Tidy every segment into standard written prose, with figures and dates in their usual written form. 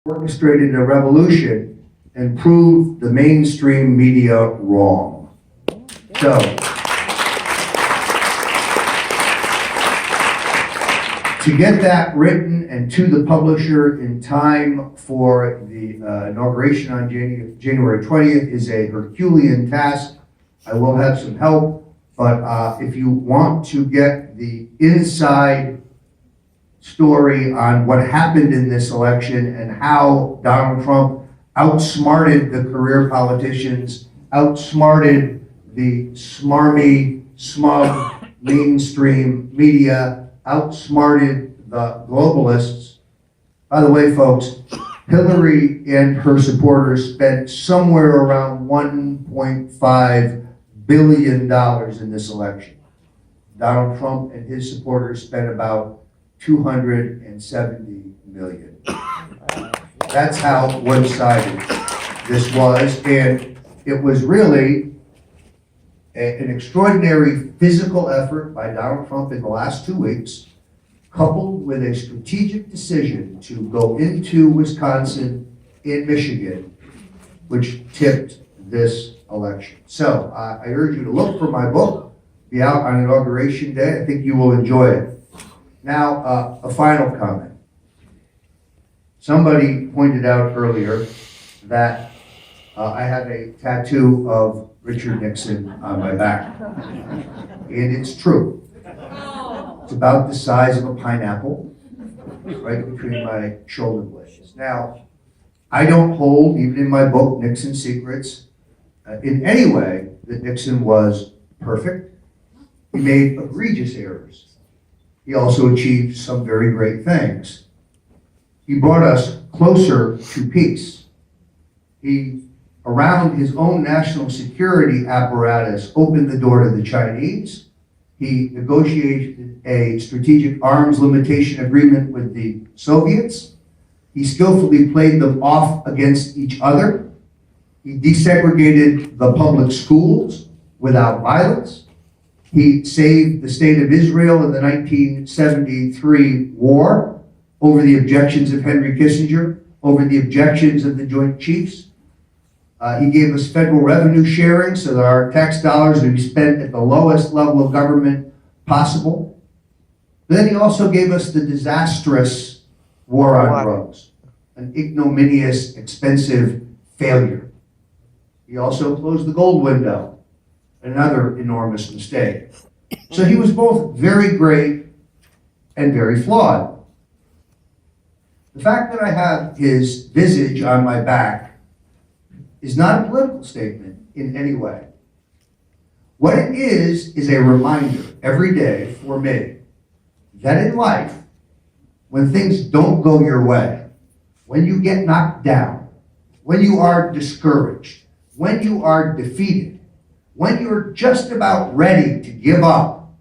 orchestrated a revolution and proved the mainstream media wrong. So, to get that written and to the publisher in time for the inauguration on January 20th is a Herculean task. I will have some help, but if you want to get the inside story on what happened in this election and how Donald Trump outsmarted the career politicians, outsmarted the smarmy, smug mainstream media, outsmarted the globalists. By the way, folks, Hillary and her supporters spent somewhere around $1.5 billion in this election. Donald Trump and his supporters spent about $270 million. That's how one-sided this was, and it was really an extraordinary physical effort by Donald Trump in the last 2 weeks, coupled with a strategic decision to go into Wisconsin and Michigan, which tipped this election. So I urge you to look for my book, be out on Inauguration Day. I think you will enjoy it. Now, a final comment. Somebody pointed out earlier that I have a tattoo of Richard Nixon on my back. And it's true. It's about the size of a pineapple, right between my shoulder blades. Now, I don't hold, even in my book, Nixon Secrets, in any way that Nixon was perfect. He made egregious errors. He also achieved some very great things. He brought us closer to peace. He, around his own national security apparatus, opened the door to the Chinese. He negotiated a strategic arms limitation agreement with the Soviets. He skillfully played them off against each other. He desegregated the public schools without violence. He saved the state of Israel in the 1973 war over the objections of Henry Kissinger, over the objections of the Joint Chiefs. He gave us federal revenue sharing so that our tax dollars would be spent at the lowest level of government possible. But then he also gave us the disastrous war on drugs, an ignominious, expensive failure. He also closed the gold window, another enormous mistake. So he was both very great and very flawed. The fact that I have his visage on my back is not a political statement in any way. What it is a reminder every day for me that in life, when things don't go your way, when you get knocked down, when you are discouraged, when you are defeated, when you're just about ready to give up,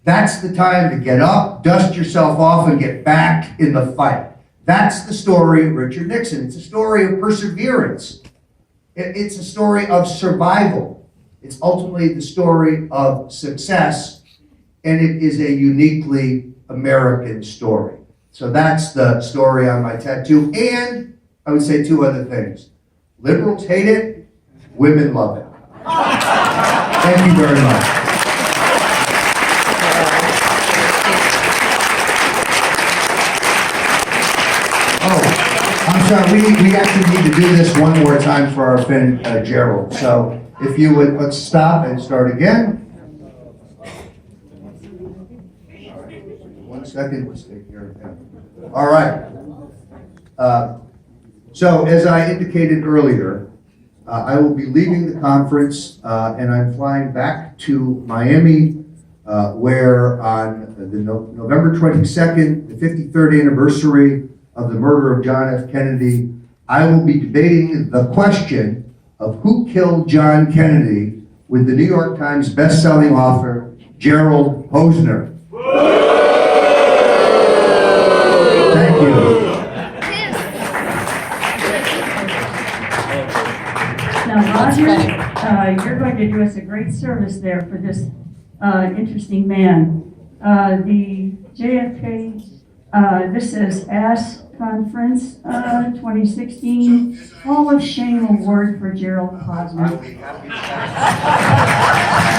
that's the time to get up, dust yourself off, and get back in the fight. That's the story of Richard Nixon. It's a story of perseverance. It's a story of survival. It's ultimately the story of success, and it is a uniquely American story. So that's the story on my tattoo, and I would say two other things. Liberals hate it, women love it. Thank you very much. Oh, I'm sorry, we actually need to do this one more time for our friend Gerald. So if you would, let's stop and start again. All right. 1 second, let's take care of him. All right. So as I indicated earlier, I will be leaving the conference and I'm flying back to Miami where on the November 22nd, the 53rd anniversary of the murder of John F. Kennedy, I will be debating the question of who killed John Kennedy with the New York Times best-selling author, Gerald Posner. Thank you. Now, Roger, you're going to do us a great service there for this interesting man. The JFK, this says, ask Conference 2016 Hall of Shame Award for Gerald I'll Posner. be happy to pass.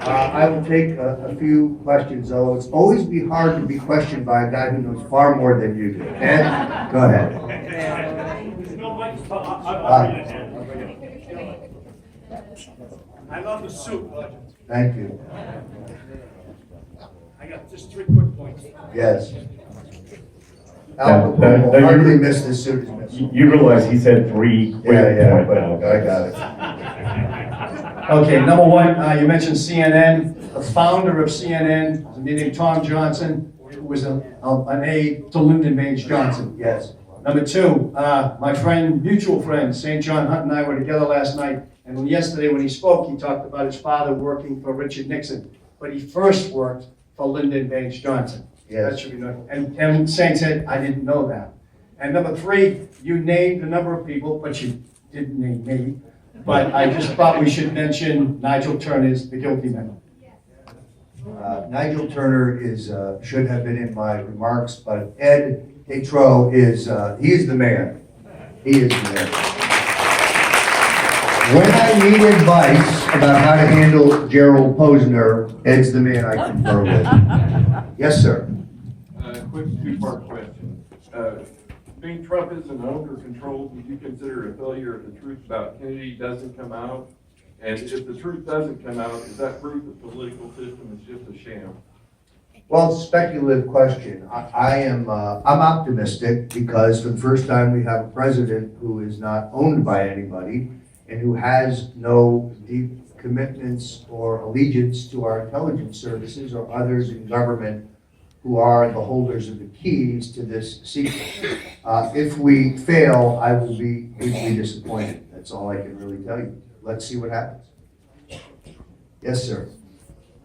I will take a few questions, although it's always be hard to be questioned by a guy who knows far more than you do. Ed, go ahead. I love the soup. Thank you. I got just 3 quick points. Yes. Al Capone will hardly miss this suit. He's missed. You realize he said 3 quick Yeah, points. but I got it. Okay, number one, you mentioned CNN. The founder of CNN was a man named Tom Johnson, who was an aide to Lyndon Baines Johnson. Yes. Number two, my friend, mutual friend, St. John Hunt and I were together last night, and yesterday when he spoke, he talked about his father working for Richard Nixon, but he first worked for Lyndon Baines Johnson. Yes. That should be known. And Saint said, I didn't know that. And number three, you named a number of people, but you didn't name me. But I just thought we should mention Nigel Turner's the guilty man. Nigel Turner should have been in my remarks, but Ed Tetreault he is the man. He is the man. When I need advice about how to handle Gerald Posner, Ed's the man I confer with. Yes, sir. Quick two-part question. Being Trump isn't owned or controlled, would you consider a failure if the truth about Kennedy doesn't come out? And if the truth doesn't come out, is that proof the political system is just a sham? Well, it's a speculative question. I'm optimistic because for the first time we have a president who is not owned by anybody and who has no deep commitments or allegiance to our intelligence services or others in government who are the holders of the keys to this secret. If we fail, I will be deeply disappointed. That's all I can really tell you. Let's see what happens. Yes, sir.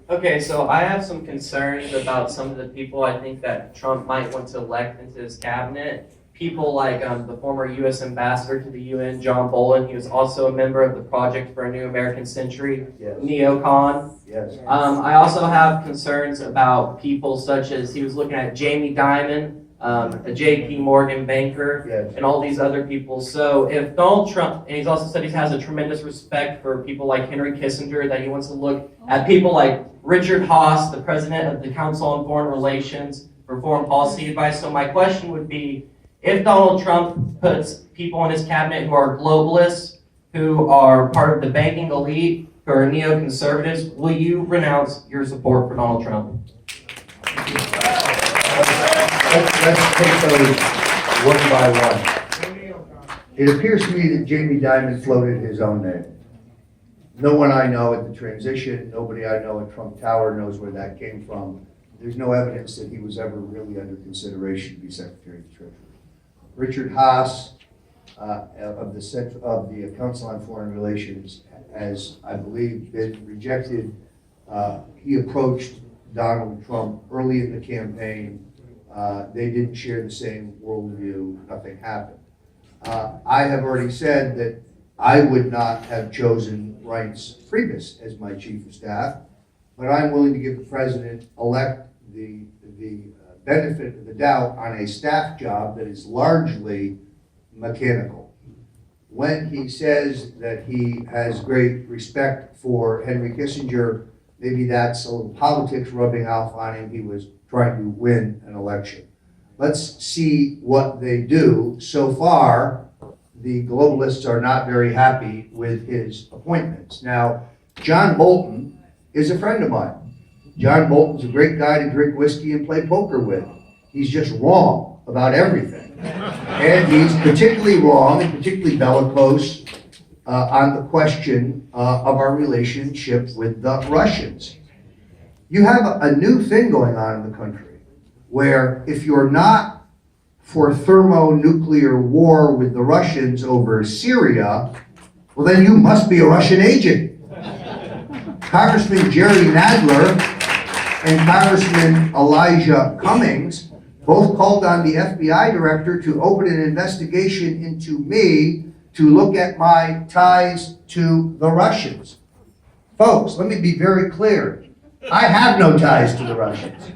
Okay, so I have some concerns about some of the people I think that Trump might want to elect into his cabinet. People like the former U.S. ambassador to the UN, John Bolton. He was also a member of the Project for a New American Century, Yes. neocon. Yes. I also have concerns about people such as, he was looking at Jamie Dimon, a J.P. Morgan banker, Yes. and all these other people. So if Donald Trump, and he's also said he has a tremendous respect for people like Henry Kissinger, that he wants to look at people like Richard Haas, the president of the Council on Foreign Relations, for foreign policy advice. So my question would be, if Donald Trump puts people in his cabinet who are globalists, who are part of the banking elite, who are neoconservatives, will you renounce your support for Donald Trump? Let's take those one by one. It appears to me that Jamie Dimon floated his own name. No one I know at the transition, nobody I know at Trump Tower knows where that came from. There's no evidence that he was ever really under consideration to be Secretary of the Treasury. Richard Haas of the Council on Foreign Relations has, I believe, been rejected. He approached Donald Trump early in the campaign. They didn't share the same worldview. Nothing happened. I have already said that I would not have chosen Reince Priebus as my chief of staff, but I'm willing to give the president-elect the benefit of the doubt on a staff job that is largely mechanical. When he says that he has great respect for Henry Kissinger, maybe that's a little politics rubbing off on him. He was trying to win an election. Let's see what they do. So far, the globalists are not very happy with his appointments. Now, John Bolton is a friend of mine. John Bolton's a great guy to drink whiskey and play poker with. He's just wrong about everything. And he's particularly wrong and particularly bellicose on the question of our relationship with the Russians. You have a new thing going on in the country where if you're not for thermonuclear war with the Russians over Syria, well then you must be a Russian agent. Congressman Jerry Nadler and Congressman Elijah Cummings both called on the FBI director to open an investigation into me to look at my ties to the Russians. Folks, let me be very clear. I have no ties to the Russians.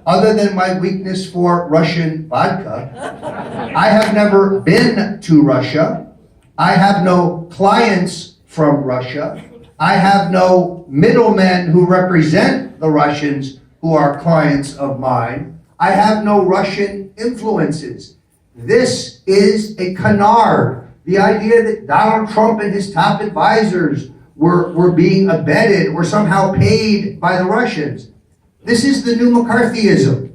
Other than my weakness for Russian vodka, I have never been to Russia. I have no clients from Russia. I have no middlemen who represent the Russians who are clients of mine. I have no Russian influences. This is a canard. The idea that Donald Trump and his top advisors were being abetted or somehow paid by the Russians. This is the new McCarthyism.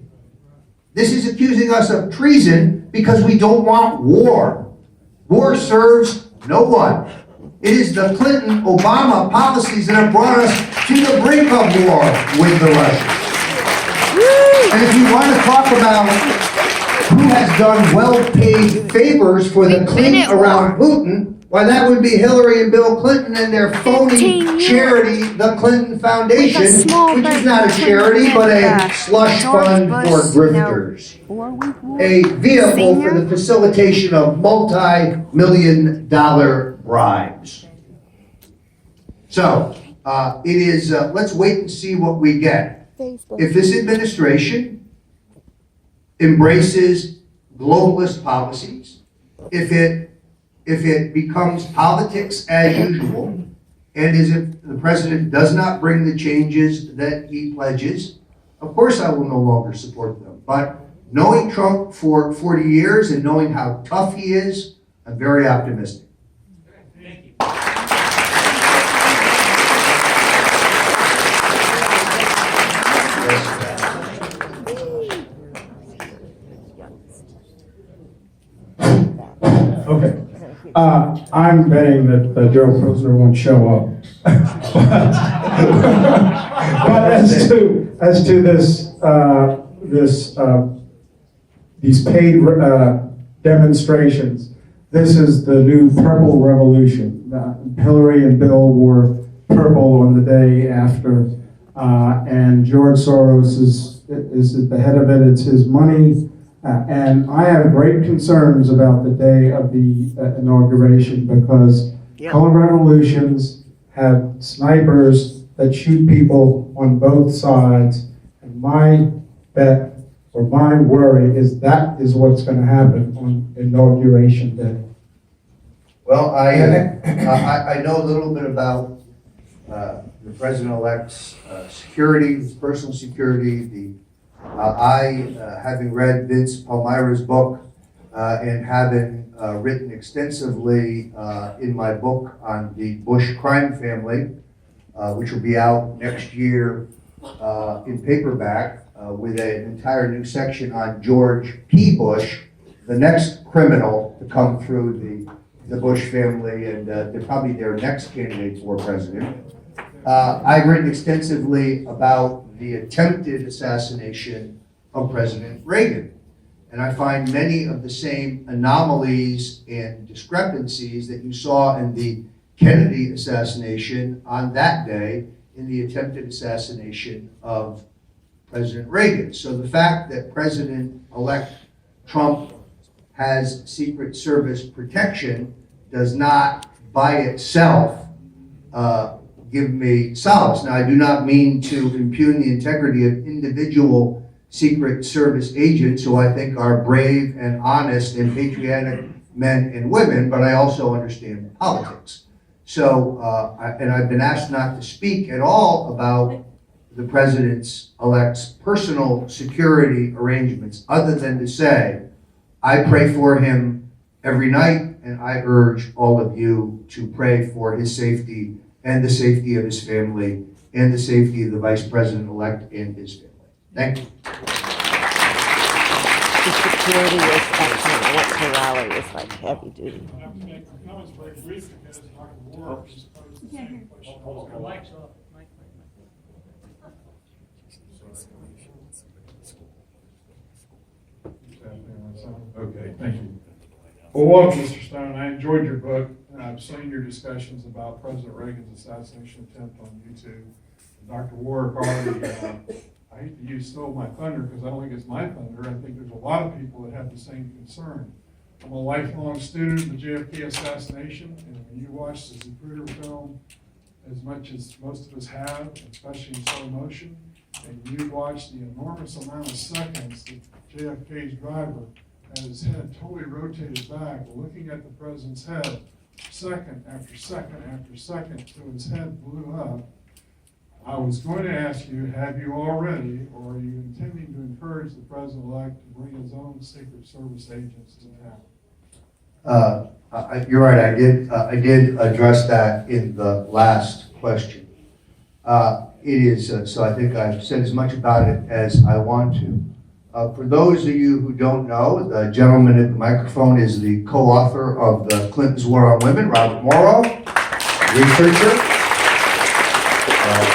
This is accusing us of treason because we don't want war. War serves no one. It is the Clinton-Obama policies that have brought us to the brink of war with the Russians. And if you want to talk about who has done well-paid favors for the clique around Putin, why, that would be Hillary and Bill Clinton and their phony charity, the Clinton Foundation, which is not a charity, but a slush fund for grifters. A vehicle for the facilitation of multi-million-dollar bribes. So, it is, let's wait and see what we get. If this administration embraces globalist policies, if it becomes politics as usual, and as if the president does not bring the changes that he pledges, of course I will no longer support them. But knowing Trump for 40 years and knowing how tough he is, I'm very optimistic. Thank you. Okay. I'm betting that Joe Posner won't show up. But as to these paid demonstrations, this is the new purple revolution. Hillary and Bill wore purple on the day after, and George Soros is at the head of it. It's his money. And I have great concerns about the day of the inauguration because color revolutions have snipers that shoot people on both sides. And my bet or my worry is that is what's going to happen on inauguration day. Well, I know a little bit about the president-elect's security, his personal security. Having read Vince Palmyra's book and having written extensively in my book on the Bush crime family, which will be out next year in paperback with an entire new section on George P. Bush, the next criminal to come through the Bush family, and they're probably their next candidate for president. I've written extensively about the attempted assassination of President Reagan. And I find many of the same anomalies and discrepancies that you saw in the Kennedy assassination on that day in the attempted assassination of President Reagan. So the fact that President-elect Trump has Secret Service protection does not by itself give me solace. Now, I do not mean to impugn the integrity of individual Secret Service agents who I think are brave and honest and patriotic men and women, but I also understand politics. So, and I've been asked not to speak at all about the president's-elect's personal security arrangements, other than to say, I pray for him every night, and I urge all of you to pray for his safety and the safety of his family and the safety of the vice president-elect and his family. Thank you. The security is excellent. What the rally is like heavy duty. I'm going to make my comments very brief because Dr. Moore is posed the same question. Your mic's off. Okay, thank you. Well, welcome, Mr. Stone. I enjoyed your book. I've seen your discussions about President Reagan's assassination attempt on YouTube. Dr. Warwick already, I hate to use stole my thunder because I don't think it's my thunder. I think there's a lot of people that have the same concern. I'm a lifelong student of the JFK assassination, and when you watch the Zapruder film as much as most of us have, especially in slow motion, and you watch the enormous amount of seconds that JFK's driver had his head totally rotated back, looking at the president's head, second after second after second, till his head blew up. I was going to ask you, have you already, or are you intending to encourage the president-elect to bring his own Secret Service agents to town? You're right, I did address that in the last question. It is, so I think I've said as much about it as I want to. For those of you who don't know, the gentleman at the microphone is the co-author of the Clinton's War on Women, Robert Morrow, researcher.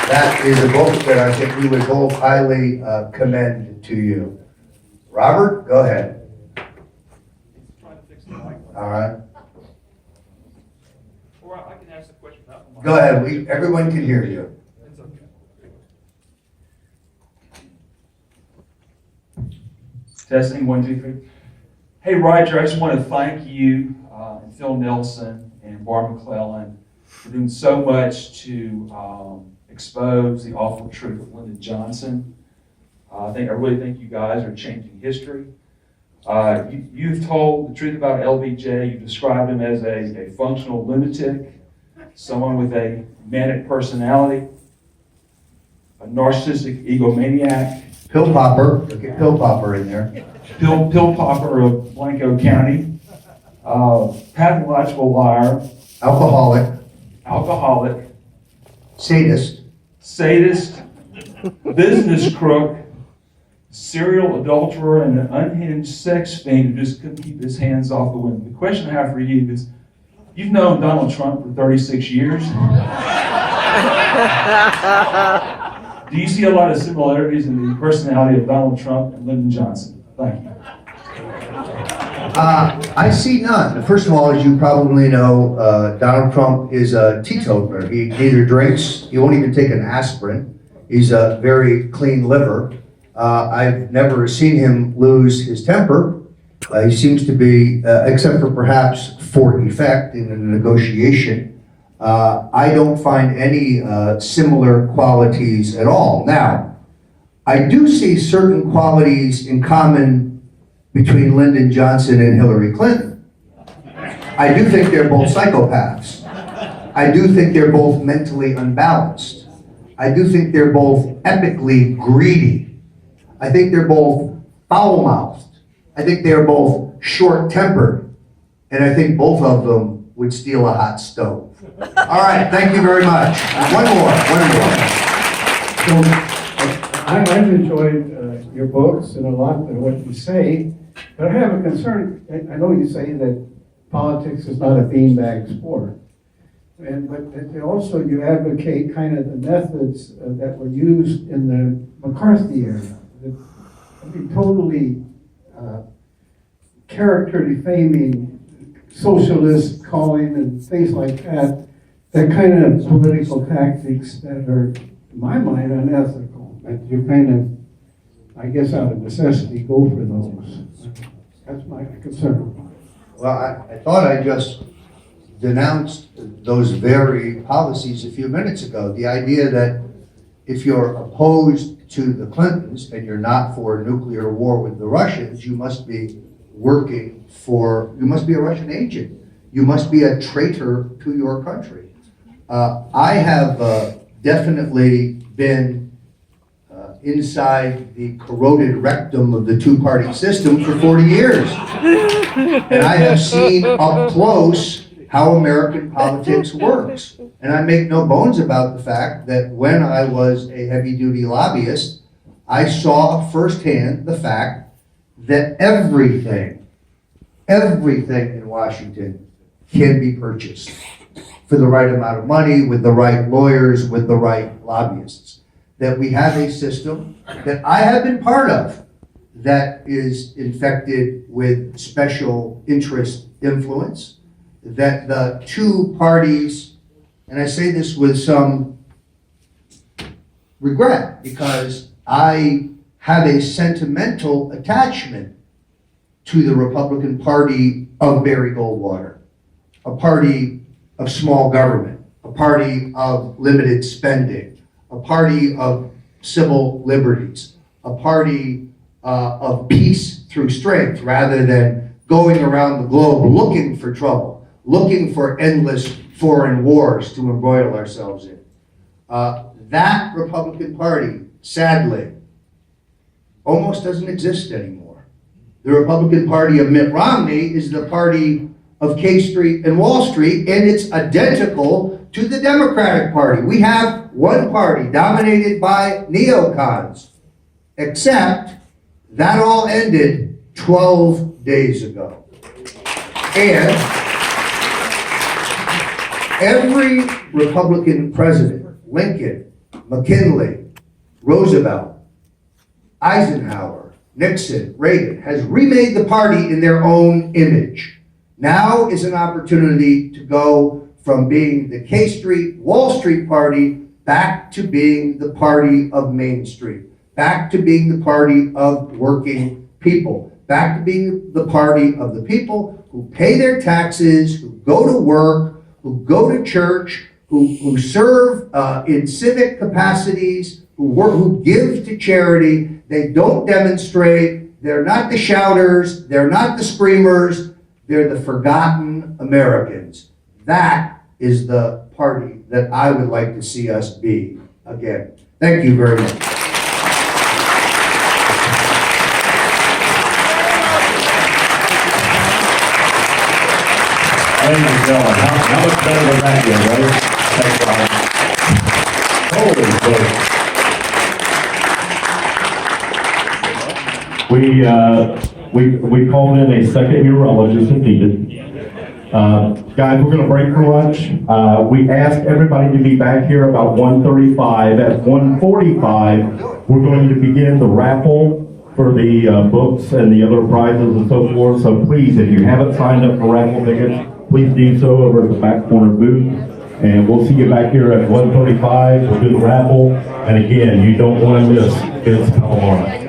That is a book that I think we would both highly commend to you. Robert, go ahead. All right. Or I can ask the question without the mic. Go ahead. Everyone can hear you. It's okay. Testing, 1, 2, 3. Hey, Roger, I just want to thank you and Phil Nelson and Barb McClellan for doing so much to expose the awful truth of Lyndon Johnson. I really think you guys are changing history. You've told the truth about LBJ. You've described him as a functional lunatic, someone with a manic personality, a narcissistic egomaniac, Pill popper. Get pill popper in there. pill popper of Blanco County, pathological liar, alcoholic, sadist, business crook, serial adulterer, and an unhinged sex fiend who just couldn't keep his hands off the women. The question I have for you is, you've known Donald Trump for 36 years. Do you see a lot of similarities in the personality of Donald Trump and Lyndon Johnson? Thank you. I see none. First of all, as you probably know, Donald Trump is a teetotaler. He neither drinks, he won't even take an aspirin. He's a very clean liver. I've never seen him lose his temper. He seems to be, except for perhaps for effect in a negotiation, I don't find any similar qualities at all. Now, I do see certain qualities in common between Lyndon Johnson and Hillary Clinton. I do think they're both psychopaths. I do think they're both mentally unbalanced. I do think they're both epically greedy. I think they're both foul-mouthed. I think they're both short-tempered. And I think both of them would steal a hot stove. All right, thank you very much. One more. So, I've enjoyed your books and a lot of what you say, but I have a concern. I know you say that politics is not a beanbag sport, but also you advocate kind of the methods that were used in the McCarthy era. Totally character defaming, socialist calling and things like that. That kind of political tactics that are, in my mind, unethical. That you kind of, I guess, out of necessity, go for those. That's my concern. Well, I thought I just denounced those very policies a few minutes ago. The idea that if you're opposed to the Clintons and you're not for a nuclear war with the Russians, you must be working for, you must be a Russian agent. You must be a traitor to your country. I have definitely been inside the corroded rectum of the two-party system for 40 years. And I have seen up close how American politics works. And I make no bones about the fact that when I was a heavy-duty lobbyist, I saw firsthand the fact that everything in Washington can be purchased for the right amount of money, with the right lawyers, with the right lobbyists. That we have a system that I have been part of that is infected with special interest influence, that the two parties, and I say this with some regret because I have a sentimental attachment to the Republican Party of Barry Goldwater, a party of small government, a party of limited spending, a party of civil liberties, a party of peace through strength rather than going around the globe looking for trouble, looking for endless foreign wars to embroil ourselves in. That Republican Party, sadly, almost doesn't exist anymore. The Republican Party of Mitt Romney is the party of K Street and Wall Street, and it's identical to the Democratic Party. We have one party dominated by neocons, except that all ended 12 days ago. And every Republican president, Lincoln, McKinley, Roosevelt, Eisenhower, Nixon, Reagan, has remade the party in their own image. Now is an opportunity to go from being the K Street, Wall Street party back to being the party of Main Street, back to being the party of working people, back to being the party of the people who pay their taxes, who go to work, who go to church, who serve in civic capacities, who give to charity. They don't demonstrate. They're not the shouters. They're not the screamers. They're the forgotten Americans. That is the party that I would like to see us be again. Thank you very much. Ladies and gentlemen, how much better than that get, right? Thanks, Brian. Holy moly. We called in a second urologist if needed. Guys, we're going to break for lunch. We asked everybody to be back here about 1:35. At 1:45, we're going to begin the raffle for the books and the other prizes and so forth. So please, if you haven't signed up for raffle tickets, please do so over at the back corner booth. And we'll see you back here at 1:35. We'll do the raffle. And again, you don't want to miss Vince Palomar.